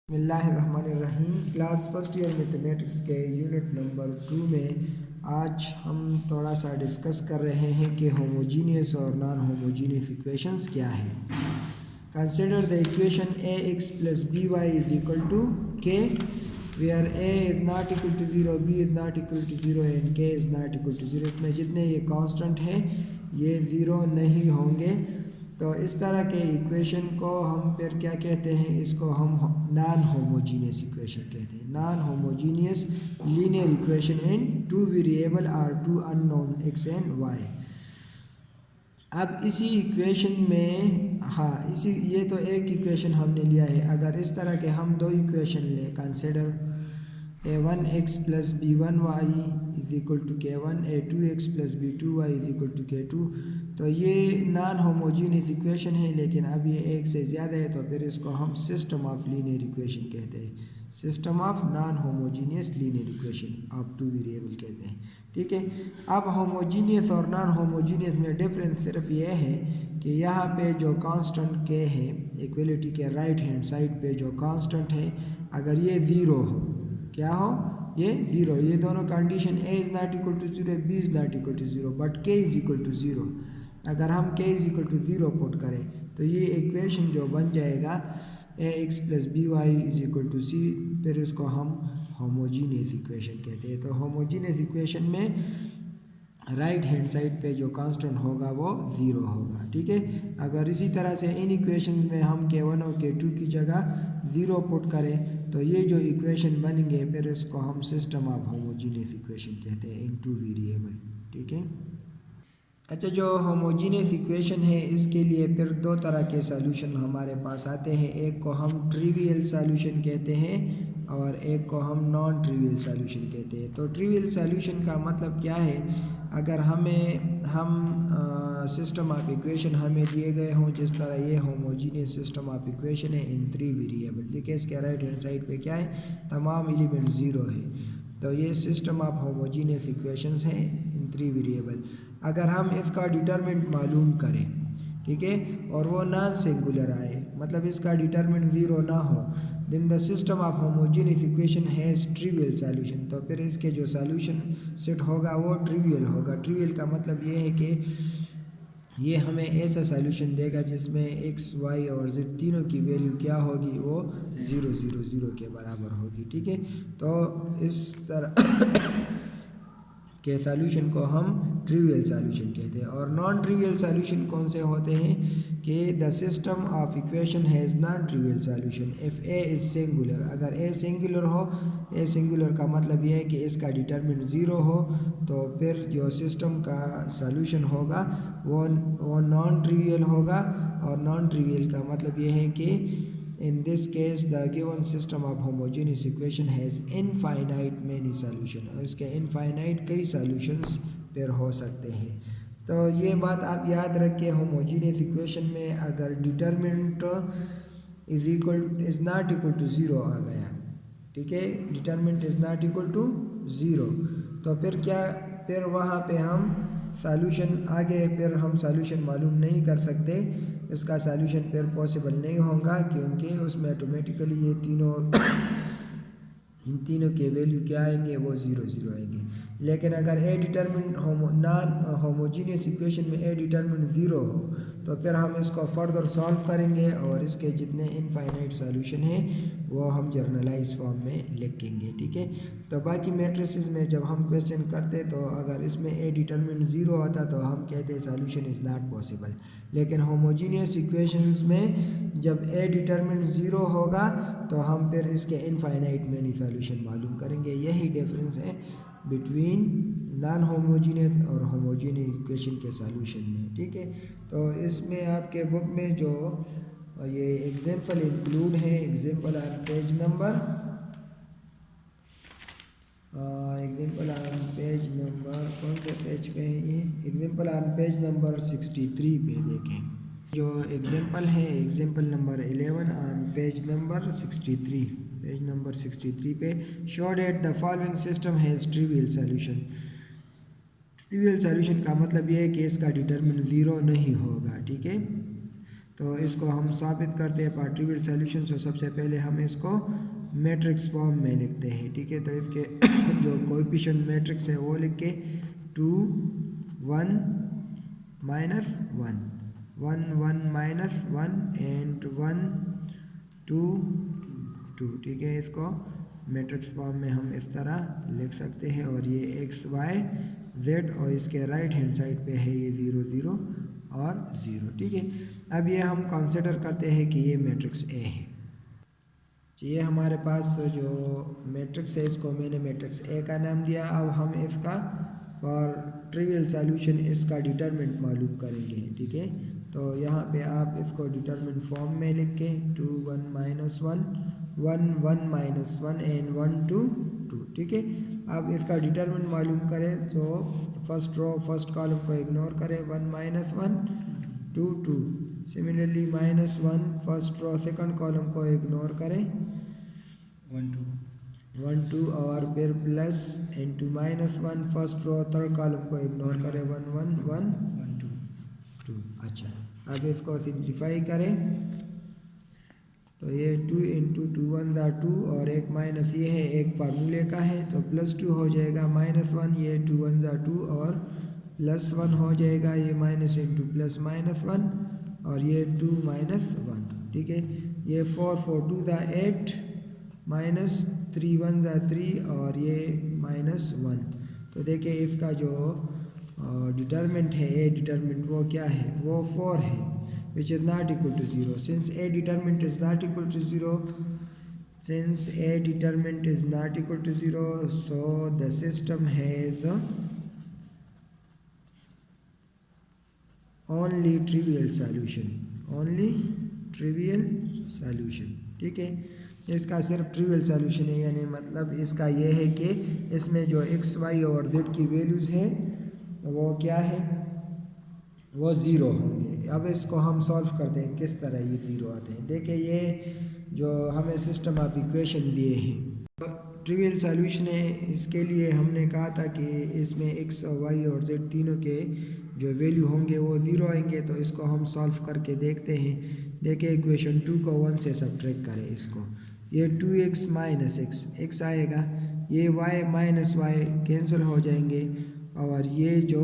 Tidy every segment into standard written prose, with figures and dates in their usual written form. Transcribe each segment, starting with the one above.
बिस्मिल्लाहिर्रहमानिर्रहीम। Class first year mathematics के unit number 2 में आज हम थोड़ा सा डिस्कस कर रहे हैं कि होमोजीनियस और नॉन होमोजीनियस इक्वेशंस क्या है। Consider the equation A X plus B Y is equal to K where A is not equal to zero, B is not equal to zero and K is not equal to zero. इसमें जितने ये constant हैं ये zero नहीं होंगे। तो इस तरह के इक्वेशन को हम फिर क्या कहते हैं, इसको हम नॉन होमोजीनियस इक्वेशन कहते हैं। Non homogeneous linear equation in two variable are two unknown X and Y. अब इसी इक्वेशन में ये तो एक इक्वेशन हमने लिया है। अगर इस तरह के हम दो इक्वेशन लें, consider a1x plus b1y is equal to k1, a2x plus b2y is equal to k2, तो ये नॉन होमोजीनियस इक्वेशन है, लेकिन अब ये एक से ज़्यादा है, तो फिर इसको हम सिस्टम ऑफ लीनियर इक्वेशन कहते हैं। System of non homogeneous linear equation of two variable कहते हैं। ठीक है। अब होमोजीनियस और नॉन होमोजीनियस में डिफरेंस सिर्फ ये है कि यहाँ पे जो कांस्टेंट के है, इक्वलिटी के राइट हैंड साइड पे जो कांस्टेंट है, अगर ये ज़ीरो हो, क्या हो, ये ज़ीरो, ये दोनों condition A is not equal to zero, B is not equal to zero, but K is equal to zero. अगर हम K is equal to zero put करें तो ये इक्वेशन जो बन जाएगा A X plus B Y is equal to C, फिर इसको हम होमोजीनियस इक्वेशन कहते हैं। तो होमोजीनियस इक्वेशन में राइट हैंड साइड पे जो कांस्टेंट होगा वो ज़ीरो होगा। ठीक है। अगर इसी तरह से इन इक्वेशंस में हम k1 और k2 की जगह ज़ीरो पुट करें तो ये जो इक्वेशन बनेंगे फिर इसको हम सिस्टम ऑफ होमोजीनियस इक्वेशन कहते हैं इन टू वेरिएबल। ठीक है। अच्छा, जो होमोजीनियस इक्वेशन है इसके लिए फिर दो तरह के सॉल्यूशन हमारे पास आते हैं। एक को हम ट्रिवियल सॉल्यूशन कहते हैं और एक को हम नॉन ट्रिवियल सॉल्यूशन कहते हैं। तो ट्रिवियल सॉल्यूशन का मतलब क्या है, अगर सिस्टम ऑफ इक्वेशन हमें दिए गए हों, जिस तरह ये होमोजीनियस सिस्टम ऑफ इक्वेशन है इन थ्री वेरिएबल। देखिए इसके राइट हैंड साइड पे क्या है, तमाम एलिमेंट ज़ीरो है, तो ये सिस्टम ऑफ होमोजीनियस इक्वेशंस हैं इन थ्री वेरिएबल। अगर हम इसका डिटरमिनेंट मालूम करें, ठीक है, और वो नॉन सिंगुलर आए, मतलब इसका डिटरमिनेंट ज़ीरो ना हो, then the system of homogeneous equation has trivial solution. तो फिर इसके जो सॉल्यूशन सेट होगा वो ट्रिवियल होगा। ट्रिवियल का मतलब ये है कि ये हमें ऐसा सॉल्यूशन देगा जिसमें एक्स वाई और जेड तीनों की वैल्यू क्या होगी, वो 0 0 0 के बराबर होगी। ठीक है। तो इस तरह के सॉल्यूशन को हम ट्रिवियल सॉल्यूशन कहते हैं। और नॉन ट्रिवियल सॉल्यूशन कौन से होते हैं कि the system of equation has non trivial solution if A is singular. अगर ए सिंगुलर हो, ए सिंगुलर का मतलब यह है कि इसका डिटरमिनेंट ज़ीरो हो, तो फिर जो सिस्टम का सॉल्यूशन होगा वो नॉन ट्रिवियल होगा। और नॉन ट्रिवियल का मतलब यह है कि in this case the given system of homogeneous equation has infinite many solution, और इसके infinite कई solutions फिर हो सकते हैं। तो ये बात आप याद रखिए, होमोजीनियस इक्वेशन में अगर determinant is not equal to zero आ गया, ठीक है, determinant is not equal to zero, तो फिर क्या, फिर वहाँ पे हम सॉल्यूशन आगे फिर हम सॉल्यूशन मालूम नहीं कर सकते, इसका सॉल्यूशन फिर पॉसिबल नहीं होगा, क्योंकि उसमें ऑटोमेटिकली ये तीनों इन तीनों के वैल्यू क्या आएंगे, वो 0 0 आएंगे। लेकिन अगर ए डिटरमिनेंट नॉन होमोजीनियस इक्वेशन में ए डिटरमिनेंट 0 हो, तो फिर हम इसको फर्दर सॉल्व करेंगे और इसके जितने इनफाइनाइट सॉल्यूशन हैं वो हम जर्नलाइज फॉर्म में लिखेंगे। ठीक है। तो बाकी मैट्रिसेस में जब हम क्वेश्चन करते तो अगर इसमें ए डिटरमिनेंट 0 आता तो हम कहते सॉल्यूशन इज़ नॉट पॉसिबल। लेकिन होमोजीनियस इक्वेशंस में जब ए डिटरमिनेंट 0 होगा तो हम फिर इसके इनफाइनाइट मैनी सॉल्यूशन मालूम करेंगे। यही डिफरेंस है बिटवीन नॉन होमोजीनियस और होमोजीनियस इक्वेशन के सॉल्यूशन में। ठीक है। तो इसमें आपके बुक में जो ये एग्जाम्पल इंक्लूड है, एग्जाम्पल ऑन पेज नंबर कौन से पेज पे है ये, एग्जाम्पल ऑन पेज नंबर 63 पे देखें। जो एग्जाम्पल है example number 11 on page number 63, page number 63 पे, show that the following system has trivial solution. Trivial solution का मतलब ये है कि इसका डिटरमिनेंट 0 नहीं होगा। ठीक है। तो इसको हम साबित करते हैं बाय ट्रिवियल सॉल्यूशन। तो सबसे पहले हम इसको मैट्रिक्स फॉर्म में लिखते हैं, ठीक है। तो इसके जो कोएफिशिएंट मैट्रिक्स है वो लिख के 2 1 -1 1 1 -1 एंड 1 2 2, ठीक है। इसको मैट्रिक्स फॉर्म में हम इस तरह लिख सकते हैं। और ये एक्स वाई जेड और इसके राइट हैंड साइड पे है ये 0 0 और 0, ठीक है। अब ये हम कंसिडर करते हैं कि ये मैट्रिक्स ए है। ये हमारे पास जो मैट्रिक्स है इसको मैंने मैट्रिक्स ए का नाम दिया। अब हम इसका फॉर ट्रिवियल सॉल्यूशन इसका डिटरमिनेंट मालूम करेंगे, ठीक है। तो यहाँ पे आप इसको डिटरमिनेंट फॉर्म में लिख के 2 1 -1 1 1 -1 एंड 1 2 2, ठीक है। अब इसका डिटरमिनेंट मालूम करें तो फर्स्ट रो फर्स्ट कॉलम को इग्नोर करें, 1 -1 2 2। Similarly -1 first row second column को इग्नोर करें, 1 2 और फिर plus into -1 first row third column को इग्नोर करें, 1 1 1 2। अच्छा, अब इसको सिंप्लीफाई करें तो ये 2 × 2 1 2 और एक माइनस ये है एक फार्मूले का है तो +2 हो जाएगा, -1 ये 2 1 2 और +1 हो जाएगा, ये माइनस इंटू प्लस -1 और ये 2 -1, ठीक है। ये 4 4 2 8 -3 1 3 और ये -1। तो देखिए इसका जो डिटरमिनेंट है ए डिटरमिनेंट वो क्या है, वो 4 है, which is not equal to 0. Since a determinant is not equal to 0, so the system has only trivial solution, ठीक है। इसका सिर्फ ट्रिवियल सॉल्यूशन है, यानी मतलब इसका ये है कि इसमें जो x y और z की वैल्यूज़ है वो क्या है, वो 0 होंगे। अब इसको हम सॉल्व करते हैं किस तरह ये 0 आते हैं। देखिए ये जो हमें सिस्टम ऑफ इक्वेशन दिए हैं तो ट्रिवियल सॉल्यूशन है, इसके लिए हमने कहा था कि इसमें x y और z तीनों के जो वैल्यू होंगे वो 0 आएंगे। तो इसको हम सॉल्व करके देखते हैं। देखिए इक्वेशन 2 को 1 से सब्ट्रैक्ट करें, इसको ये 2x - x आएगा, ये y - y कैंसिल हो जाएंगे और ये जो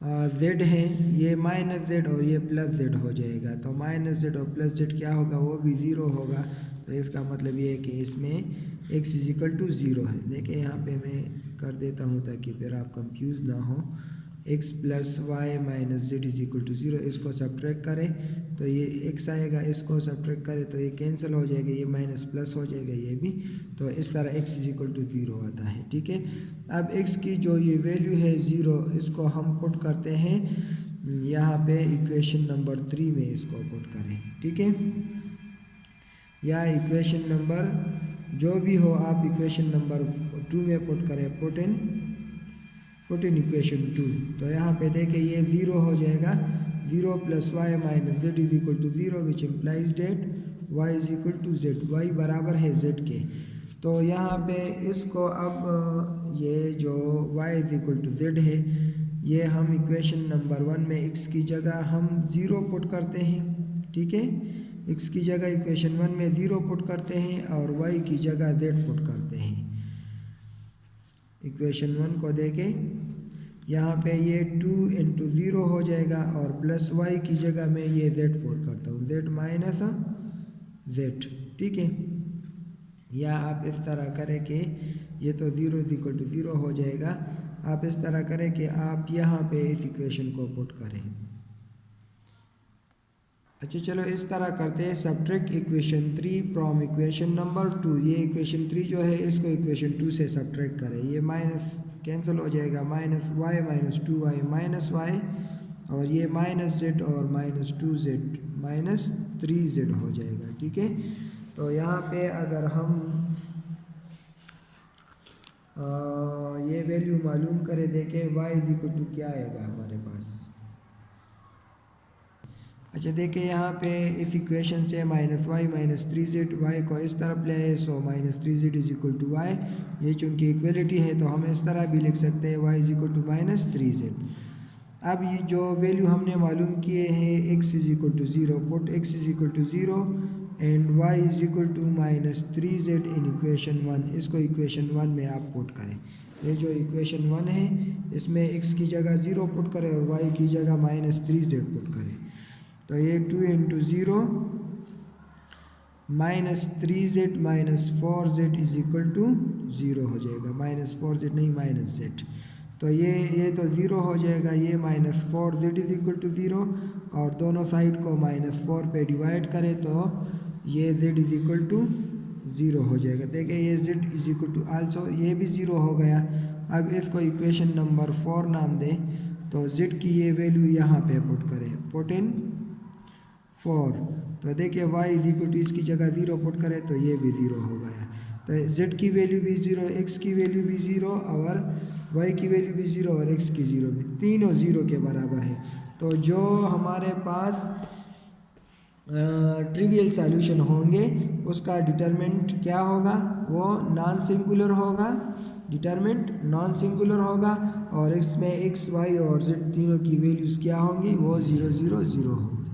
z है ये -z और ये +z हो जाएगा। तो -z और +z क्या होगा, वो भी 0 होगा। तो इसका मतलब ये है कि इसमें x = 0 है। देखिए यहाँ पे मैं कर देता हूँ ताकि फिर आप कंफ्यूज ना हो। x + y - z = 0, इसको सब्ट्रैक्ट करें तो ये x आएगा, इसको सब्ट्रैक्ट करें तो ये कैंसिल हो जाएगा, ये माइनस प्लस हो जाएगा ये भी। तो इस तरह x = 0 आता है, ठीक है। अब x की जो ये वैल्यू है 0, इसको हम पुट करते हैं यहाँ पे इक्वेशन नंबर 3 में, इसको पुट करें, ठीक है। या इक्वेशन नंबर जो भी हो आप इक्वेशन नंबर 2 में पुट करें, पुट इन इक्वेशन 2। तो यहाँ पे देखिए ये 0 हो जाएगा, 0 + y - z = 0, which implies date y = z, y बराबर है z के। तो यहाँ पे इसको अब ये जो y = z है, ये हम इक्वेशन नंबर 1 में x की जगह हम 0 पुट करते हैं, ठीक है। x की जगह इक्वेशन 1 में 0 पुट करते हैं और y की जगह z पुट करते हैं। इक्वेशन 1 को देखें, यहाँ पे ये 2 × 0 हो जाएगा और प्लस y की जगह में ये z पुट करता हूँ, z - z, ठीक है। या आप इस तरह करें कि ये तो 0 = 0 हो जाएगा। आप इस तरह करें कि आप यहाँ पे इस इक्वेशन को पुट करें। अच्छा चलो इस तरह करते हैं, subtract equation 3 from equation number 2। ये इक्वेशन 3 जो है इसको इक्वेशन 2 से सब्ट्रैक्ट करें, ये माइनस कैंसिल हो जाएगा, -y - 2y - y और ये -z और -2z -3z हो जाएगा, ठीक है। तो यहाँ पे अगर हम ये वैल्यू मालूम करें, देखें y = क्या आएगा हमारे पास। अच्छा देखिए यहाँ पे इस इक्वेशन से -y - 3z, y को इस तरफ ले आए, सो -3z = y। ये चूँकि इक्वलिटी है तो हम इस तरह भी लिख सकते हैं y = -3z। अब ये जो वैल्यू हमने मालूम किए हैं x is equal to 0, put x is equal to 0 and y is equal to -3z in equation 1। इसको इक्वेशन 1 में आप पुट करें। ये जो इक्वेशन 1 है इसमें x की जगह 0 पुट करें और y की जगह -3z पुट करें। तो ये 2 into 0 -3z -4z is equal to 0 हो जाएगा। -4z नहीं -z, तो ये तो 0 हो जाएगा। ये -4z इज इक्वल टू 0 और दोनों साइड को -4 पे डिवाइड करें तो ये z इज इक्वल टू 0 हो जाएगा। देखिए ये z is equal to also ये भी 0 हो गया। अब इसको इक्वेशन नंबर 4 नाम दें, तो z की ये वैल्यू यहाँ पे पुट करें, पुट इन 4। तो देखिए y इज इक्वल टू इसकी जगह 0 पुट करें तो ये भी 0 हो गया। तो z की वैल्यू भी 0, x की वैल्यू भी 0 और y की वैल्यू भी 0 और x की 0 भी, तीनों 0 के बराबर है। तो जो हमारे पास ट्रिवियल सॉल्यूशन होंगे उसका डिटरमिनेंट क्या होगा, वो नॉन सिंगुलर होगा। डिटरमिनेंट नॉन सिंगुलर होगा और इसमें x, y और z तीनों की वैल्यूज़ क्या होंगी, वो 0 0 0 होंगी।